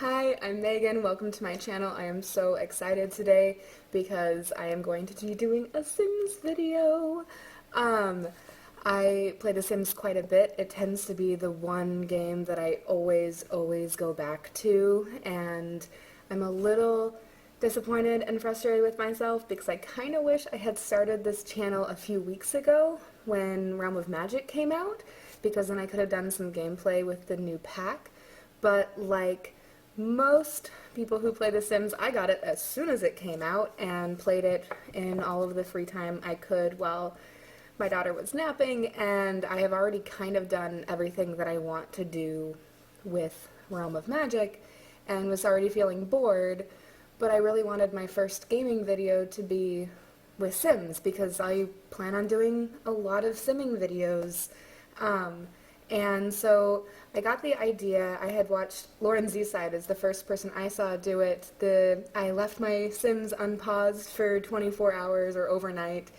Hi, I'm Megan. Welcome to my channel. I am so excited today because I am going to be doing a Sims video. Um, I play The Sims quite a bit. It tends to be the one game that I always go back to, and I'm a little disappointed and frustrated with myself because I kind of wish I had started this channel a few weeks ago when Realm of Magic came out, because then I could have done some gameplay with the new pack. But like most people who play The Sims, I got it as soon as it came out and played it in all of the free time I could while my daughter was napping, and I have already kind of done everything that I want to do with Realm of Magic and was already feeling bored, but I really wanted my first gaming video to be with Sims because I plan on doing a lot of simming videos. And so I got the idea. I had watched Lauren Zside is the first person I saw do it. I left my Sims unpaused for 24 hours or overnight,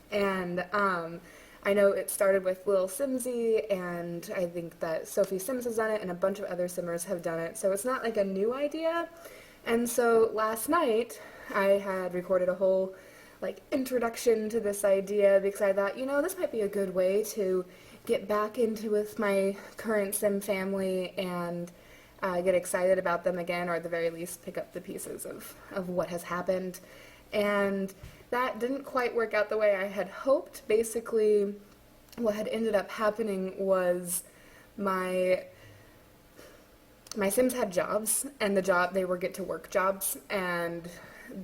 and I know it started with Lil Simsy, and I think that Sophie Sims has done it, and a bunch of other Simmers have done it, so it's not like a new idea. And so last night I had recorded a whole like introduction to this idea because I thought, this might be a good way to get back into with my current Sim family and get excited about them again, or at the very least pick up the pieces of what has happened. And that didn't quite work out the way I had hoped. Basically, what had ended up happening was my Sims had jobs, and they were get-to-work jobs, and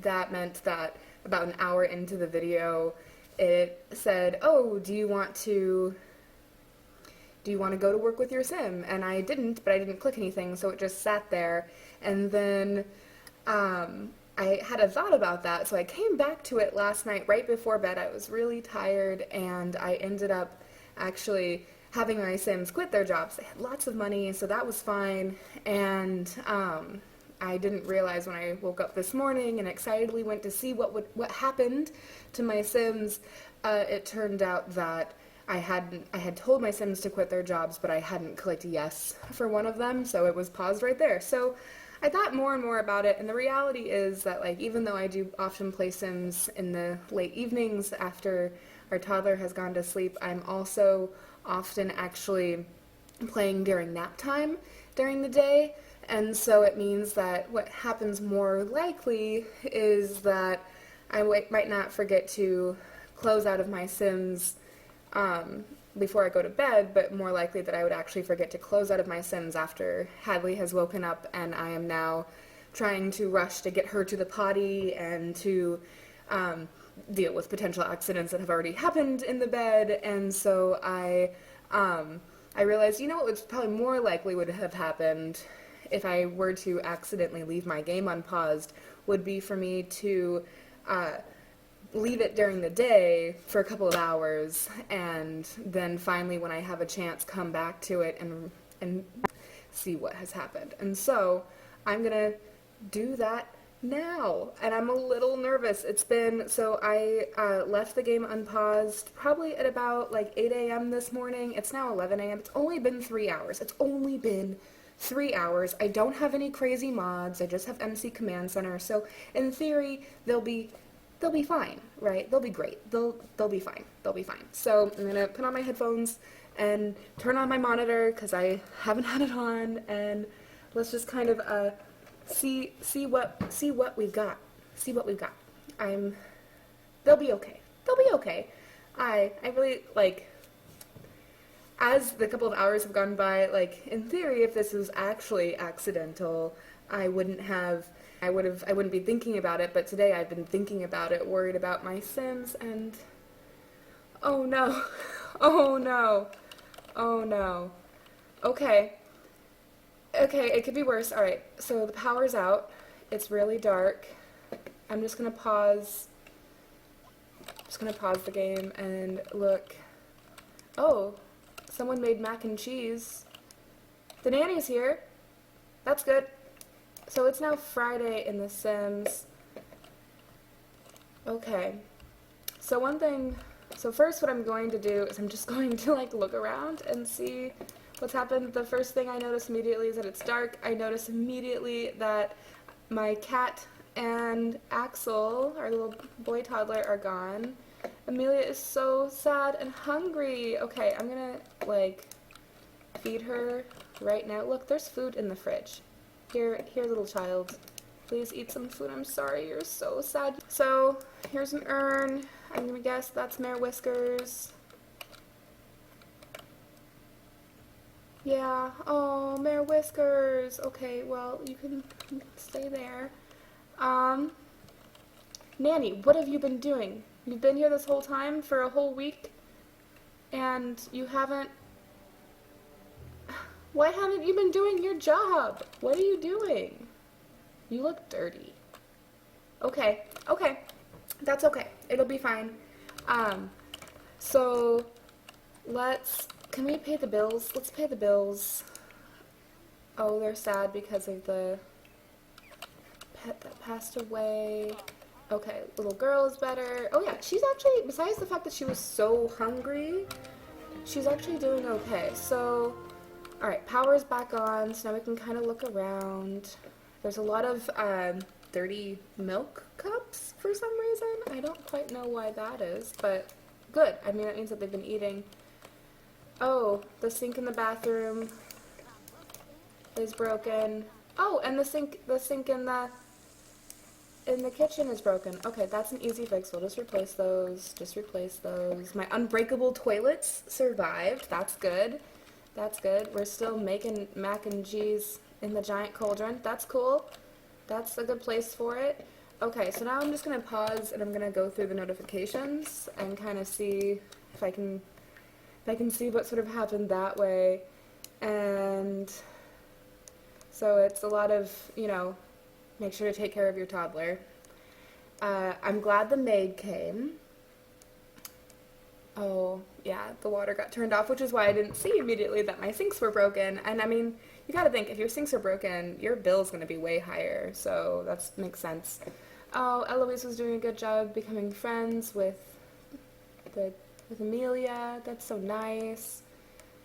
that meant that about an hour into the video, it said, "Oh, do you want to go to work with your Sim?" And I didn't, but I didn't click anything, so it just sat there. And then I had a thought about that, so I came back to it last night right before bed. I was really tired, and I ended up actually having my Sims quit their jobs. They had lots of money, so that was fine. And I didn't realize when I woke up this morning and excitedly went to see what happened to my Sims. It turned out that I had told my Sims to quit their jobs, but I hadn't clicked yes for one of them, so it was paused right there. So I thought more and more about it, and the reality is that, like, even though I do often play Sims in the late evenings after our toddler has gone to sleep, I'm also often actually playing during nap time during the day. And so it means that what happens more likely is that I might not forget to close out of my Sims before I go to bed, but more likely that I would actually forget to close out of my Sims after Hadley has woken up and I am now trying to rush to get her to the potty and to deal with potential accidents that have already happened in the bed. And so I realized, what was probably more likely would have happened if I were to accidentally leave my game unpaused would be for me to leave it during the day for a couple of hours, and then finally when I have a chance come back to it and see what has happened. And so I'm gonna do that now, and I'm a little nervous. So I left the game unpaused probably at about like 8 a.m. this morning. It's now 11 a.m. It's only been 3 hours. It's only been 3 hours. I don't have any crazy mods. I just have MC Command Center. So in theory, they'll be fine, right? They'll be great. They'll be fine. They'll be fine. So I'm gonna put on my headphones and turn on my monitor because I haven't had it on, and let's just kind of see what we've got. See what we've got. They'll be okay. They'll be okay. I really like. As the couple of hours have gone by, like, in theory, if this was actually accidental, I wouldn't be thinking about it, but today I've been thinking about it, worried about my Sims, and oh no, oh no, oh no. Okay, it could be worse. Alright, so the power's out, it's really dark. I'm just gonna pause the game and look. Oh, someone made mac and cheese. The nanny's here. That's good. So it's now Friday in The Sims. Okay. So first what I'm going to do is I'm just going to like look around and see what's happened, the first thing I notice immediately is that it's dark. I notice immediately that my cat and Axel, our little boy toddler, are gone. Amelia is so sad and hungry. Okay, I'm gonna, like, feed her right now. Look, there's food in the fridge. Here, little child. Please eat some food. I'm sorry, you're so sad. So, here's an urn. I'm gonna guess that's Mayor Whiskers. Yeah, oh, Mayor Whiskers. Okay, well, you can stay there. Nanny, what have you been doing? You've been here this whole time for a whole week, and you haven't... Why haven't you been doing your job? What are you doing? You look dirty. Okay, that's okay. It'll be fine. So, can we pay the bills? Let's pay the bills. Oh, they're sad because of the pet that passed away. Okay, little girl is better. Oh yeah, she's actually, besides the fact that she was so hungry, she's actually doing okay. So, alright, power's back on, so now we can kind of look around. There's a lot of dirty milk cups for some reason. I don't quite know why that is, but good. I mean, that means that they've been eating. Oh, the sink in the bathroom is broken. Oh, and the sink in the kitchen is broken. Okay, that's an easy fix. We'll just replace those. My unbreakable toilets survived. That's good. We're still making mac and cheese in the giant cauldron. That's cool. That's a good place for it. Okay, so now I'm just going to pause and I'm going to go through the notifications and kind of see if I can see what sort of happened that way. And so it's a lot of, make sure to take care of your toddler. I'm glad the maid came. Oh, yeah, the water got turned off, which is why I didn't see immediately that my sinks were broken. And I mean, you gotta think, if your sinks are broken, your bill's gonna be way higher, so that makes sense. Oh, Eloise was doing a good job becoming friends with Amelia. That's so nice.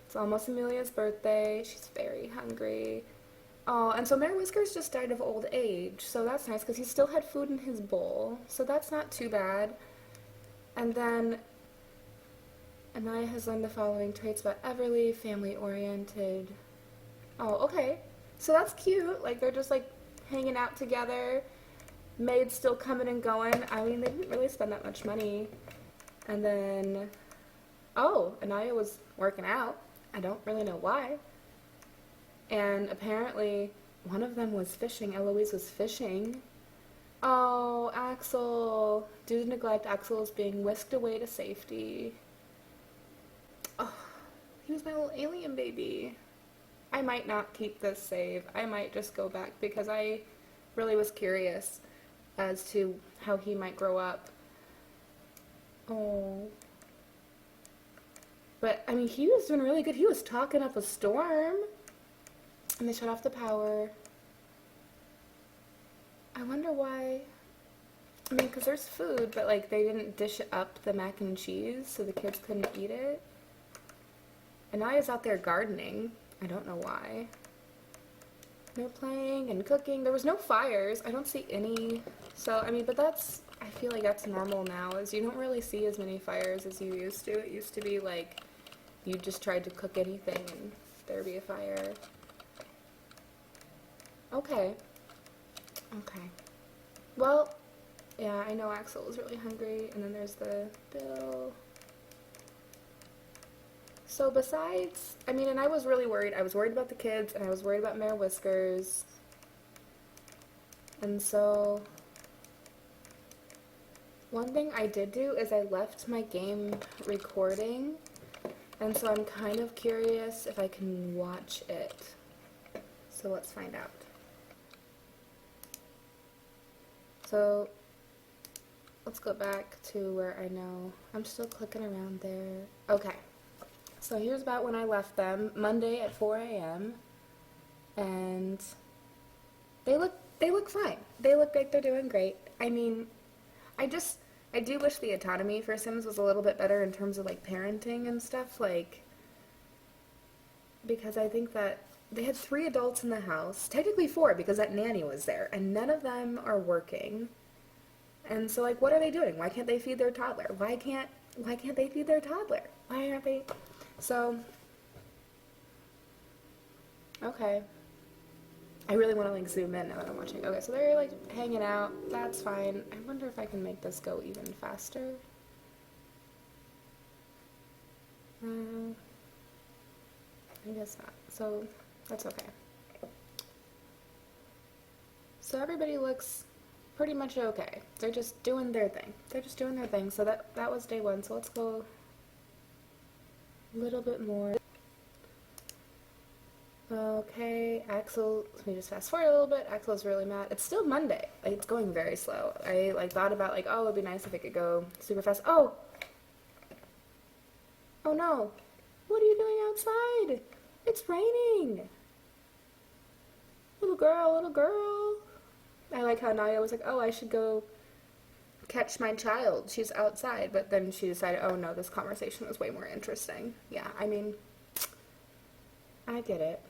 It's almost Amelia's birthday. She's very hungry. Oh, and so Mayor Whiskers just died of old age, so that's nice because he still had food in his bowl, so that's not too bad. And then Anaya has learned the following traits about Everly: family-oriented. Oh, okay. So that's cute. Like, they're just, like, hanging out together. Maid's still coming and going. I mean, they didn't really spend that much money. And then, oh, Anaya was working out. I don't really know why. And apparently, one of them was fishing. Eloise was fishing. Oh, Axel. Due to neglect, Axel is being whisked away to safety. Oh, he was my little alien baby. I might not keep this save. I might just go back because I really was curious as to how he might grow up. Oh. But, I mean, he was doing really good. He was talking up a storm. And they shut off the power. I wonder why. I mean, because there's food, but, like, they didn't dish up the mac and cheese so the kids couldn't eat it. And Naya's out there gardening. I don't know why. No playing and cooking. There was no fires. I don't see any. So, I mean, but I feel like that's normal now, is you don't really see as many fires as you used to. It used to be like you just tried to cook anything and there'd be a fire. Okay. Well, yeah, I know Axel was really hungry, and then there's the bill. So besides, I mean, and I was really worried. I was worried about the kids, and I was worried about Mayor Whiskers. And so, one thing I did do is I left my game recording, and so I'm kind of curious if I can watch it. So let's find out. So, let's go back to where I know. I'm still clicking around there. Okay. So here's about when I left them, Monday at 4 a.m. And they look fine. They look like they're doing great. I mean, I do wish the autonomy for Sims was a little bit better in terms of, like, parenting and stuff. Like, because I think that they had 3 adults in the house, technically 4 because that nanny was there, and none of them are working. And so, like, what are they doing? Why can't they feed their toddler? Why can't they feed their toddler? Why aren't they? So, okay. I really want to like zoom in now that I'm watching. Okay, so they're like hanging out. That's fine. I wonder if I can make this go even faster. I guess not. So that's okay. So everybody looks pretty much okay. They're just doing their thing. So that was day 1. So let's go a little bit more. Okay, Axel, let me just fast forward a little bit. Axel's really mad. It's still Monday. Like, it's going very slow. I like thought about like, oh, it'd be nice if it could go super fast. Oh! Oh no! What are you doing outside? It's raining! Little girl. I like how Naya was like, oh, I should go catch my child. She's outside. But then she decided, oh no, this conversation was way more interesting. Yeah, I mean, I get it.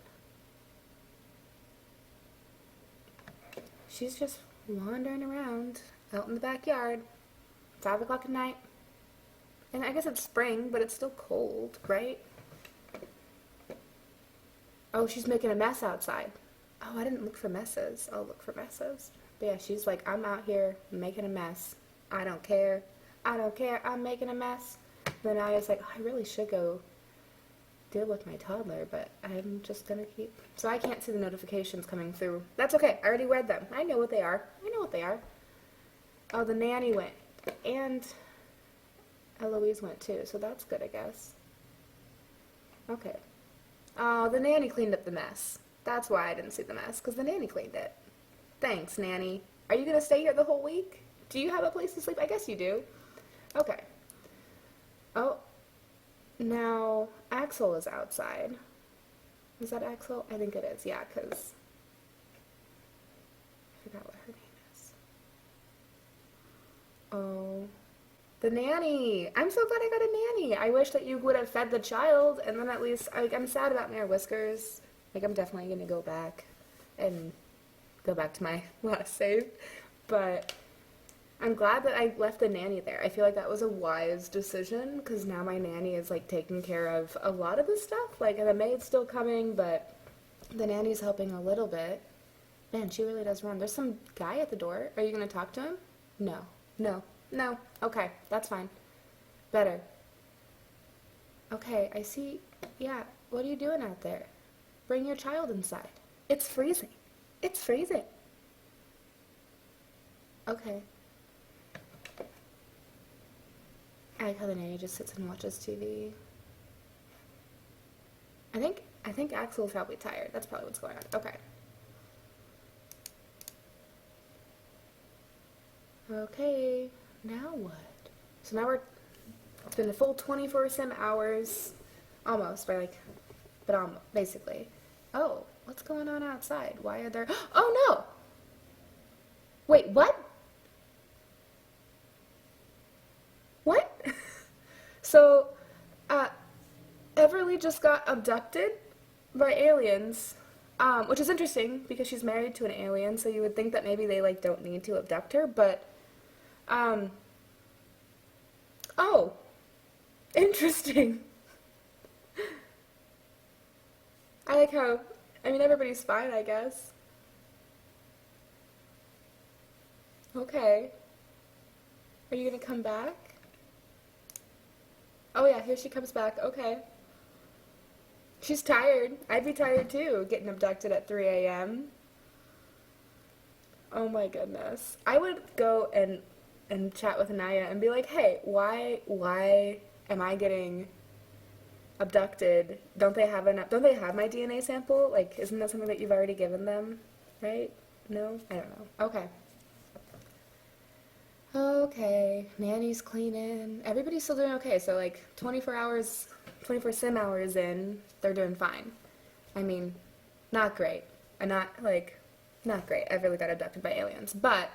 She's just wandering around out in the backyard, 5 o'clock at night. And I guess it's spring, but it's still cold, right? Oh, she's making a mess outside. Oh, I didn't look for messes. I'll look for messes. But yeah, she's like, I'm out here making a mess. I don't care. I'm making a mess. Then I was like, oh, I really should go deal with my toddler, but I'm just gonna keep. So I can't see the notifications coming through. That's okay. I already read them. I know what they are. Oh, the nanny went. And Eloise went too, so that's good, I guess. Okay. Oh, the nanny cleaned up the mess. That's why I didn't see the mess, because the nanny cleaned it. Thanks, nanny. Are you going to stay here the whole week? Do you have a place to sleep? I guess you do. Okay. Oh, now Axel is outside. Is that Axel? I think it is, yeah, because I forgot what her name is. Oh, the nanny. I'm so glad I got a nanny. I wish that you would have fed the child, and then at least, I'm sad about my whiskers. Like, I'm definitely going to go back to my last save, but I'm glad that I left the nanny there. I feel like that was a wise decision, because now my nanny is, like, taking care of a lot of the stuff. Like, the maid's still coming, but the nanny's helping a little bit. Man, she really does run. There's some guy at the door. Are you going to talk to him? No. Okay, that's fine. Better. Okay, I see. Yeah, what are you doing out there? Bring your child inside. It's freezing. Okay. I like how the nanny just sits and watches TV. I think Axel's probably tired. That's probably what's going on. Okay. Okay, now what? So now it's been a full 24 sim hours, almost, basically. Oh, what's going on outside? Why are there, oh no! Wait, what? What? So, Everly just got abducted by aliens, which is interesting because she's married to an alien, so you would think that maybe they, like, don't need to abduct her, but, oh, interesting. I like how, everybody's fine, I guess. Okay. Are you gonna come back? Oh yeah, here she comes back. Okay. She's tired. I'd be tired too, getting abducted at 3 a.m. Oh my goodness. I would go and chat with Anaya and be like, hey, why am I getting abducted? Don't they have my DNA sample? Like, isn't that something that you've already given them? Right? No? I don't know. Okay. Okay, nanny's cleaning. Everybody's still doing okay. So like 24 sim hours in, they're doing fine. Not great. Not great. I really got abducted by aliens. But,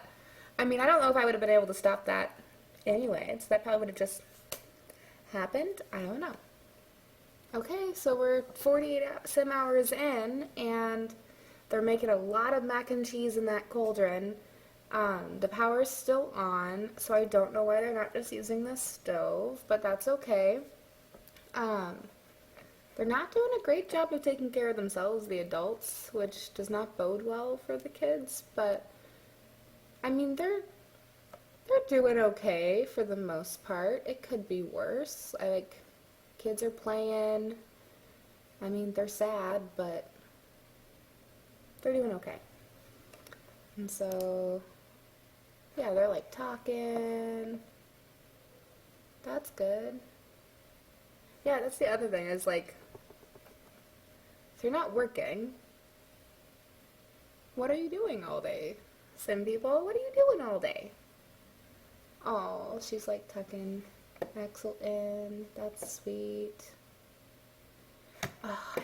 I don't know if I would have been able to stop that anyways. That probably would have just happened. I don't know. Okay, so we're 48 some hours in, and they're making a lot of mac and cheese in that cauldron. The power's still on, so I don't know why they're not just using the stove, but that's okay. Um, they're not doing a great job of taking care of themselves, the adults, which does not bode well for the kids, but I mean, they're doing okay for the most part. It could be worse. I like kids are playing. I mean, they're sad, but they're doing okay. And so, yeah, they're like talking. That's good. Yeah, that's the other thing is like, if you're not working, what are you doing all day? Some people, what are you doing all day? Oh, she's like tucking Axel in. That's sweet. Oh,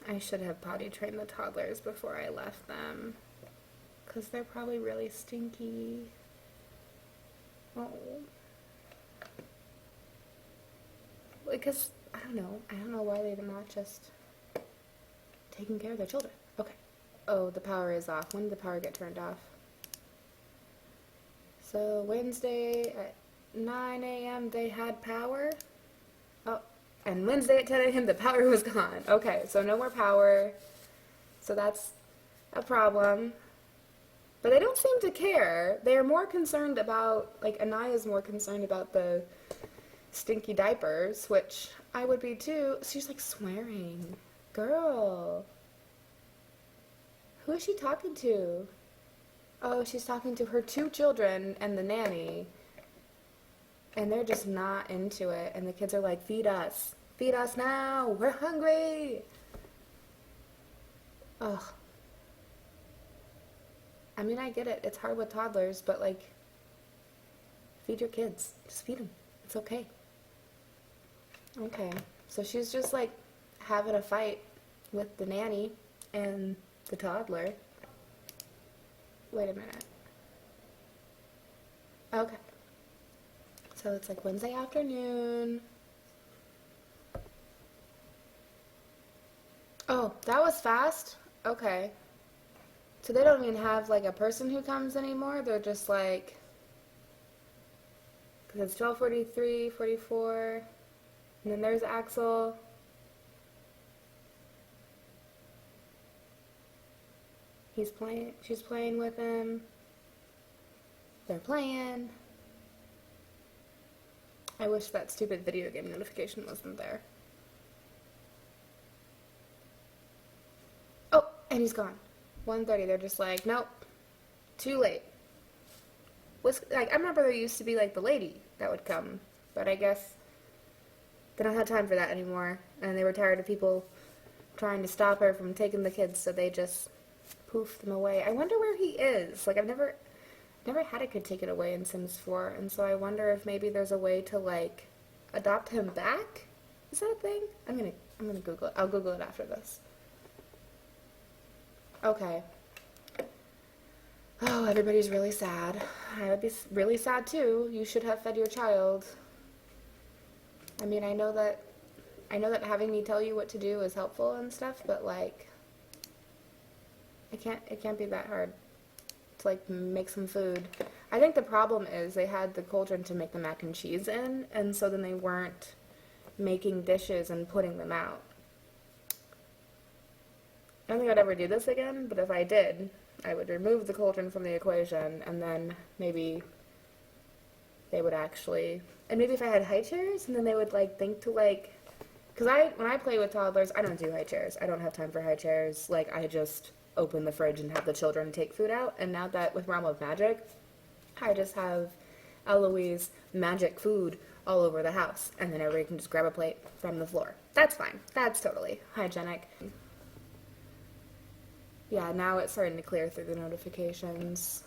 I should have potty trained the toddlers before I left them. Because they're probably really stinky. Oh. Because, I don't know why they're not just taking care of their children. Okay. Oh, the power is off. When did the power get turned off? So Wednesday at 9 a.m. they had power. Oh, and Wednesday at 10 a.m. the power was gone. Okay, so no more power. So that's a problem. But they don't seem to care. They are more concerned about, like, Anaya's more concerned about the stinky diapers, which I would be too. She's like swearing. Girl. Who is she talking to? Oh, she's talking to her 2 children and the nanny. And they're just not into it. And the kids are like, feed us. Feed us now. We're hungry. Ugh. I mean, I get it. It's hard with toddlers, but like, feed your kids. Just feed them. It's okay. Okay. So she's just like having a fight with the nanny and the toddler. Wait a minute. Okay. So it's like Wednesday afternoon. Oh, that was fast? Okay. So they don't even have like a person who comes anymore. They're just like, because it's 12:43, 44, and then there's Axel. She's playing with him. They're playing. I wish that stupid video game notification wasn't there. Oh, and he's gone. 1:30, they're just like, nope, too late. Like, I remember there used to be like the lady that would come, but I guess they don't have time for that anymore, and they were tired of people trying to stop her from taking the kids, so they just poofed them away. I wonder where he is. Like, I've never had a kid taken away in Sims 4, and so I wonder if maybe there's a way to like adopt him back. Is that a thing? I'm gonna Google it. I'll Google it after this. Okay. Oh, everybody's really sad. I would be really sad too. You should have fed your child. I mean, I know that having me tell you what to do is helpful and stuff, but like, it can't be that hard to like make some food. I think the problem is they had the cauldron to make the mac and cheese in, and so then they weren't making dishes and putting them out. I don't think I'd ever do this again, but if I did, I would remove the cauldron from the equation, and then maybe they would actually, and maybe if I had high chairs, and then they would like think to like, because when I play with toddlers, I don't do high chairs. I don't have time for high chairs. Like, I just open the fridge and have the children take food out, and now that with Realm of Magic, I just have Eloise magic food all over the house, and then everybody can just grab a plate from the floor. That's fine. That's totally hygienic. Yeah, now it's starting to clear through the notifications.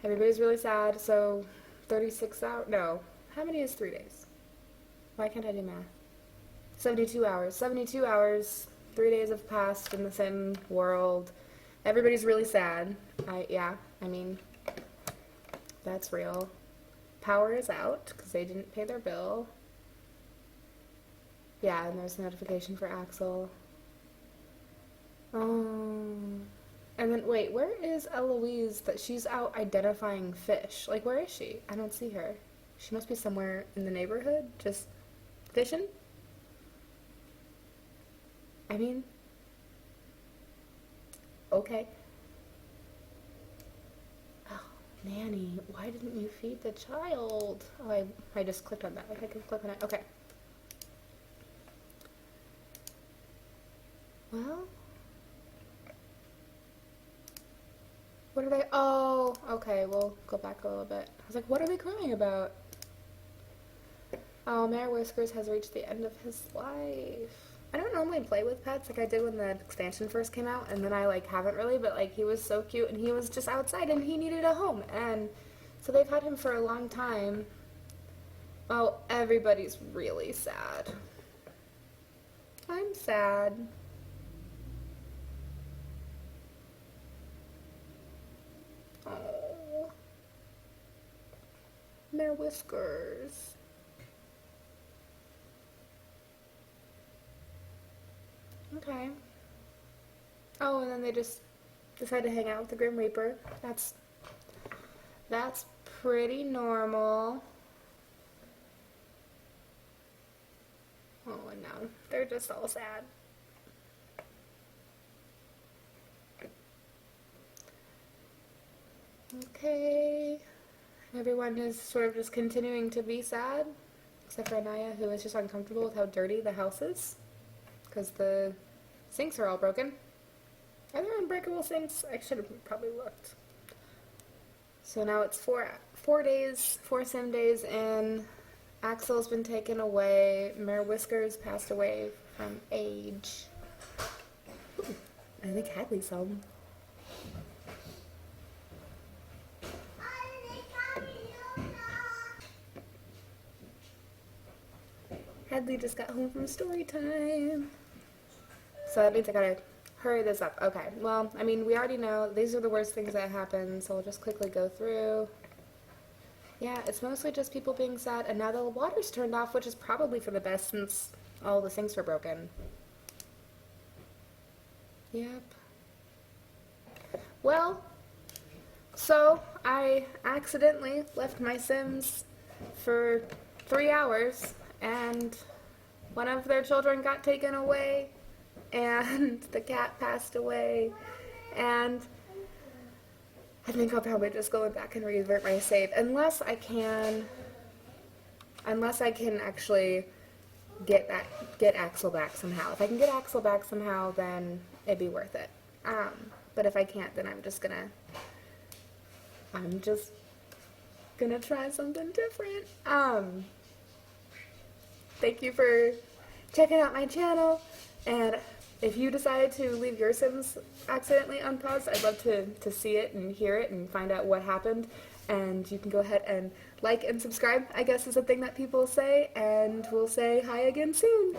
Everybody's really sad, so 36 hours, no, how many is 3 days? Why can't I do math? 72 hours. 72 hours, 3 days have passed in the same world. Everybody's really sad. I mean, that's real. power is out because they didn't pay their bill. Yeah, and there's a notification for Axel. And then, wait, where is Eloise that she's out identifying fish? Like, where is she? I don't see her. She must be somewhere in the neighborhood, just fishing? I mean, okay. Oh, Nanny, why didn't you feed the child? Oh, I just clicked on that. Like, I can click on it. Okay. Well, what are they? Oh, okay, we'll go back a little bit. I was like, what are they crying about? Oh, Mayor Whiskers has reached the end of his life. I don't normally play with pets like I did when the expansion first came out, and then I like haven't really, but like he was so cute and he was just outside and he needed a home, and so they've had him for a long time. Oh, everybody's really sad. I'm sad. Oh, Mayor Whiskers. Okay. Oh, and then they just decide to hang out with the Grim Reaper. That's pretty normal. Oh, and now they're just all sad. Okay. Everyone is sort of just continuing to be sad, except for Anaya, who is just uncomfortable with how dirty the house is, because the sinks are all broken. Are there unbreakable sinks? I should have probably looked. So now it's four sim days in. Axel's been taken away. Mayor Whiskers passed away from age. Ooh, I think Hadley saw him. Hadley just got home from story time. So that means I gotta hurry this up. Okay, well, I mean, we already know these are the worst things that happen, so we'll just quickly go through. Yeah, it's mostly just people being sad, and now the water's turned off, which is probably for the best since all the sinks were broken. Yep. Well, so I accidentally left my Sims for 3 hours, and one of their children got taken away, and the cat passed away, and I think I'll probably just go back and revert my save, unless I can actually get Axel back somehow. If I can get Axel back somehow, then it'd be worth it. But if I can't, then I'm just gonna try something different. Thank you for checking out my channel, and if you decide to leave your Sims accidentally unpaused, I'd love to see it and hear it and find out what happened. And you can go ahead and like and subscribe, I guess is a thing that people say, and we'll say hi again soon.